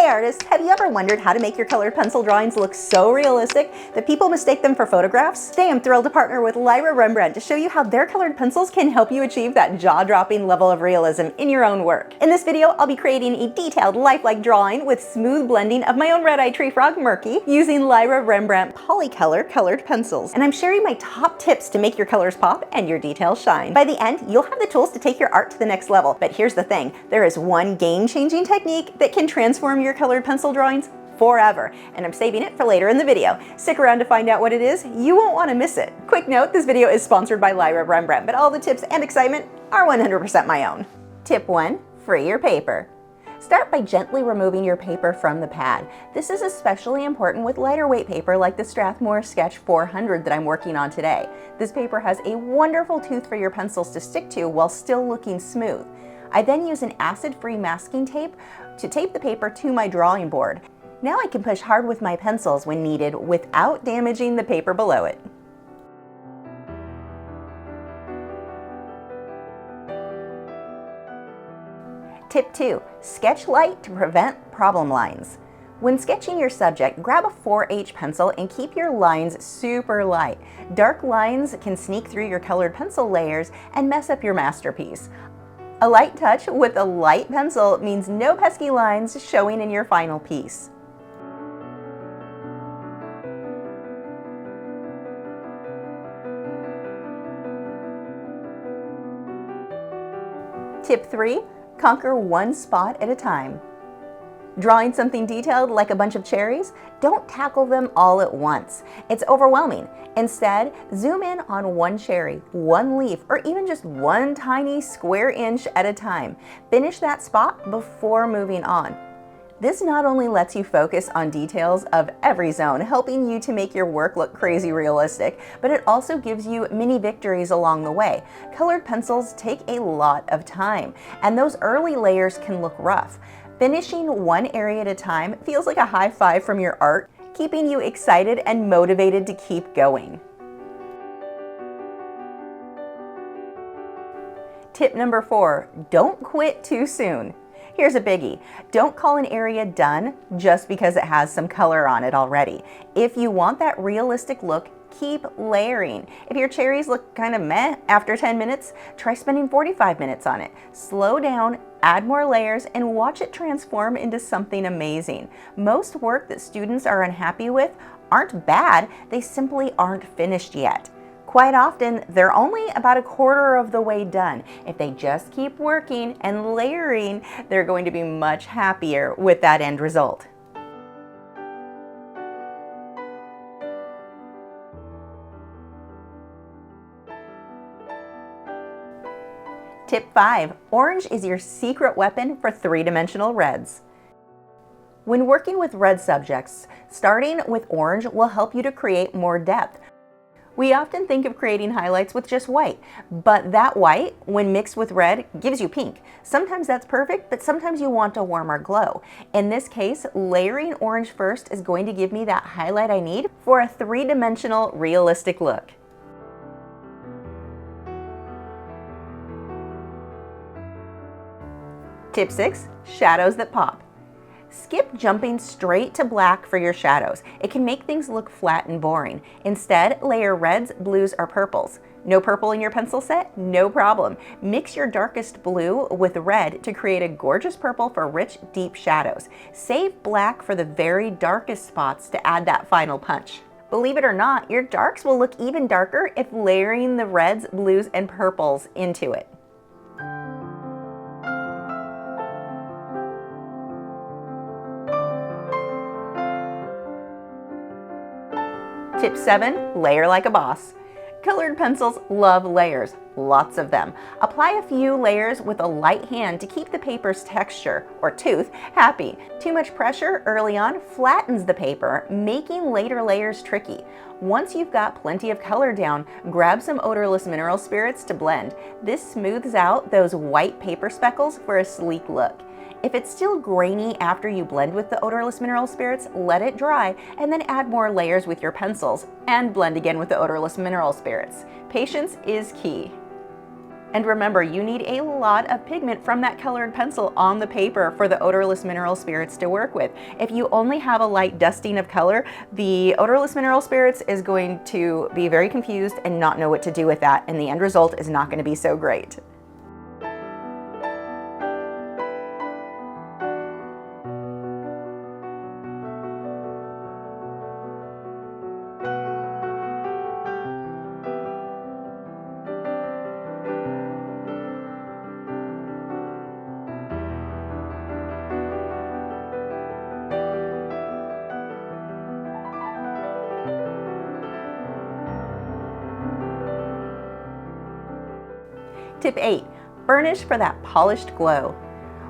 Hey artists, have you ever wondered how to make your colored pencil drawings look so realistic that people mistake them for photographs? Today I'm thrilled to partner with Lyra Rembrandt to show you how their colored pencils can help you achieve that jaw-dropping level of realism in your own work. In this video, I'll be creating a detailed, lifelike drawing with smooth blending of my own red-eyed tree frog, Murky, using Lyra Rembrandt Polycolor colored pencils. And I'm sharing my top tips to make your colors pop and your details shine. By the end, you'll have the tools to take your art to the next level. But here's the thing, there is one game-changing technique that can transform your colored pencil drawings forever, and I'm saving it for later in the video. Stick around to find out what it is. You won't want to miss it. Quick note, this video is sponsored by Lyra Rembrandt, but all the tips and excitement are 100% my own. Tip 1, free your paper. Start by gently removing your paper from the pad. This is especially important with lighter weight paper like the Strathmore Sketch 400 that I'm working on today. This paper has a wonderful tooth for your pencils to stick to while still looking smooth. I then use an acid-free masking tape to tape the paper to my drawing board. Now I can push hard with my pencils when needed without damaging the paper below it. Tip 2, sketch light to prevent problem lines. When sketching your subject, grab a 4H pencil and keep your lines super light. Dark lines can sneak through your colored pencil layers and mess up your masterpiece. A light touch with a light pencil means no pesky lines showing in your final piece. Tip 3, conquer one spot at a time. Drawing something detailed like a bunch of cherries? Don't tackle them all at once. It's overwhelming. Instead, zoom in on one cherry, one leaf, or even just one tiny square inch at a time. Finish that spot before moving on. This not only lets you focus on details of every zone, helping you to make your work look crazy realistic, but it also gives you mini victories along the way. Colored pencils take a lot of time, and those early layers can look rough. Finishing one area at a time feels like a high five from your art, keeping you excited and motivated to keep going. Tip number 4, don't quit too soon. Here's a biggie. Don't call an area done just because it has some color on it already. If you want that realistic look, keep layering. If your cherries look kind of meh after 10 minutes, try spending 45 minutes on it. Slow down, add more layers, and watch it transform into something amazing. Most work that students are unhappy with aren't bad, they simply aren't finished yet. Quite often, they're only about a quarter of the way done. If they just keep working and layering, they're going to be much happier with that end result. Tip 5, orange is your secret weapon for three-dimensional reds. When working with red subjects, starting with orange will help you to create more depth. We often think of creating highlights with just white, but that white, when mixed with red, gives you pink. Sometimes that's perfect, but sometimes you want a warmer glow. In this case, layering orange first is going to give me that highlight I need for a three-dimensional, realistic look. Tip 6, shadows that pop. Skip jumping straight to black for your shadows. It can make things look flat and boring. Instead, layer reds, blues, or purples. No purple in your pencil set? No problem. Mix your darkest blue with red to create a gorgeous purple for rich, deep shadows. Save black for the very darkest spots to add that final punch. Believe it or not, your darks will look even darker if layering the reds, blues, and purples into it. Tip 7, layer like a boss. Colored pencils love layers, lots of them. Apply a few layers with a light hand to keep the paper's texture, or tooth, happy. Too much pressure early on flattens the paper, making later layers tricky. Once you've got plenty of color down, grab some odorless mineral spirits to blend. This smooths out those white paper speckles for a sleek look. If it's still grainy after you blend with the odorless mineral spirits, let it dry and then add more layers with your pencils and blend again with the odorless mineral spirits. Patience is key. And remember, you need a lot of pigment from that colored pencil on the paper for the odorless mineral spirits to work with. If you only have a light dusting of color, the odorless mineral spirits is going to be very confused and not know what to do with that, and the end result is not going to be so great. Tip 8, burnish for that polished glow.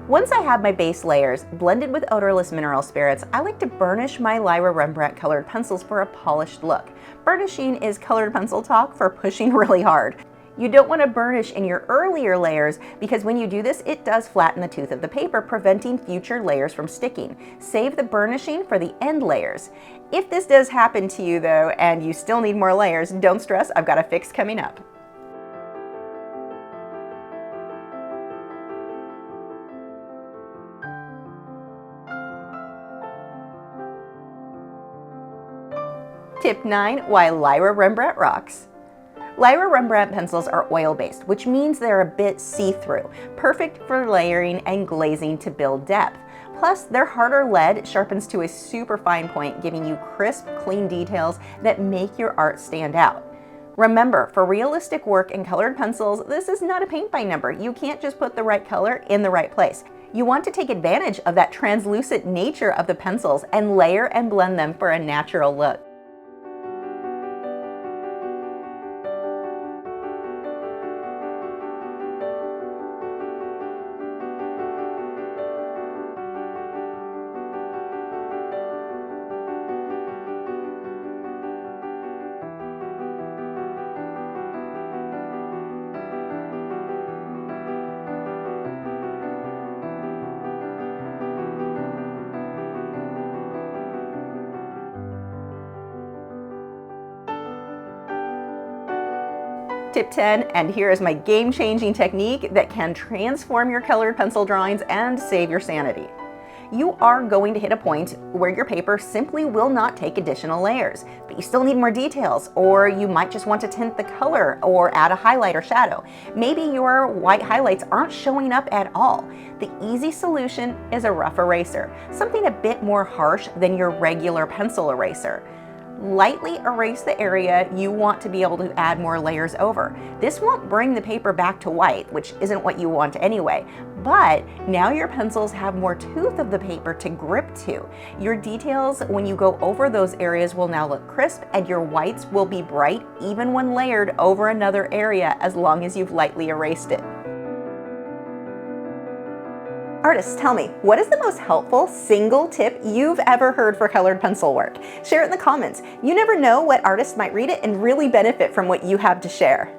Once I have my base layers blended with odorless mineral spirits, I like to burnish my Lyra Rembrandt colored pencils for a polished look. Burnishing is colored pencil talk for pushing really hard. You don't want to burnish in your earlier layers because when you do this, it does flatten the tooth of the paper, preventing future layers from sticking. Save the burnishing for the end layers. If this does happen to you though, and you still need more layers, don't stress, I've got a fix coming up. Tip 9, why Lyra Rembrandt rocks. Lyra Rembrandt pencils are oil-based, which means they're a bit see-through, perfect for layering and glazing to build depth. Plus, their harder lead sharpens to a super fine point, giving you crisp, clean details that make your art stand out. Remember, for realistic work in colored pencils, this is not a paint by number. You can't just put the right color in the right place. You want to take advantage of that translucent nature of the pencils and layer and blend them for a natural look. Tip 10, and here is my game-changing technique that can transform your colored pencil drawings and save your sanity. You are going to hit a point where your paper simply will not take additional layers, but you still need more details, or you might just want to tint the color or add a highlight or shadow. Maybe your white highlights aren't showing up at all. The easy solution is a rough eraser, something a bit more harsh than your regular pencil eraser. Lightly erase the area you want to be able to add more layers over. This won't bring the paper back to white, which isn't what you want anyway, but now your pencils have more tooth of the paper to grip to. Your details, when you go over those areas, will now look crisp, and your whites will be bright even when layered over another area, as long as you've lightly erased it. Artists, tell me, what is the most helpful single tip you've ever heard for colored pencil work? Share it in the comments. You never know what artist might read it and really benefit from what you have to share.